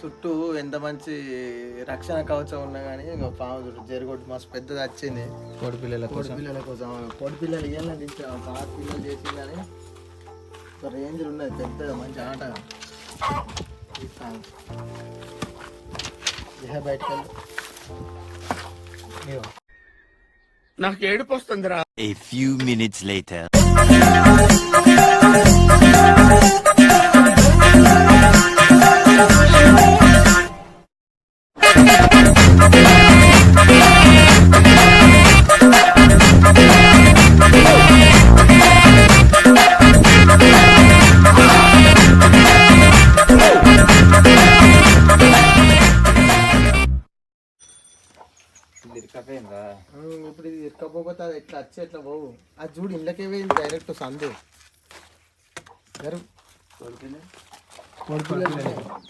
చుట్టూ ఎంత మంచి రక్షణ కవచం ఉన్నా కానీ పాము చుట్టూ జరగొట్టు మస్తు పెద్దది వచ్చింది కోడి పిల్లల కోసం కోడి పిల్లలు ఇవ్వాలని పాత పిల్లలు చేసిందని ఒక రేంజ్ ఉన్నది పెద్దగా మంచి ఆట బయటకు నాకు ఏడుపు వస్తుందిరా. A few minutes later. ఇప్పుడు ఇది ఇరకపోతే అది ఎట్లా వచ్చి ఎట్లా పోవు అది చూడు ఇళ్ళకే పోయింది డైరెక్ట్ సందు కోడి పిల్లలు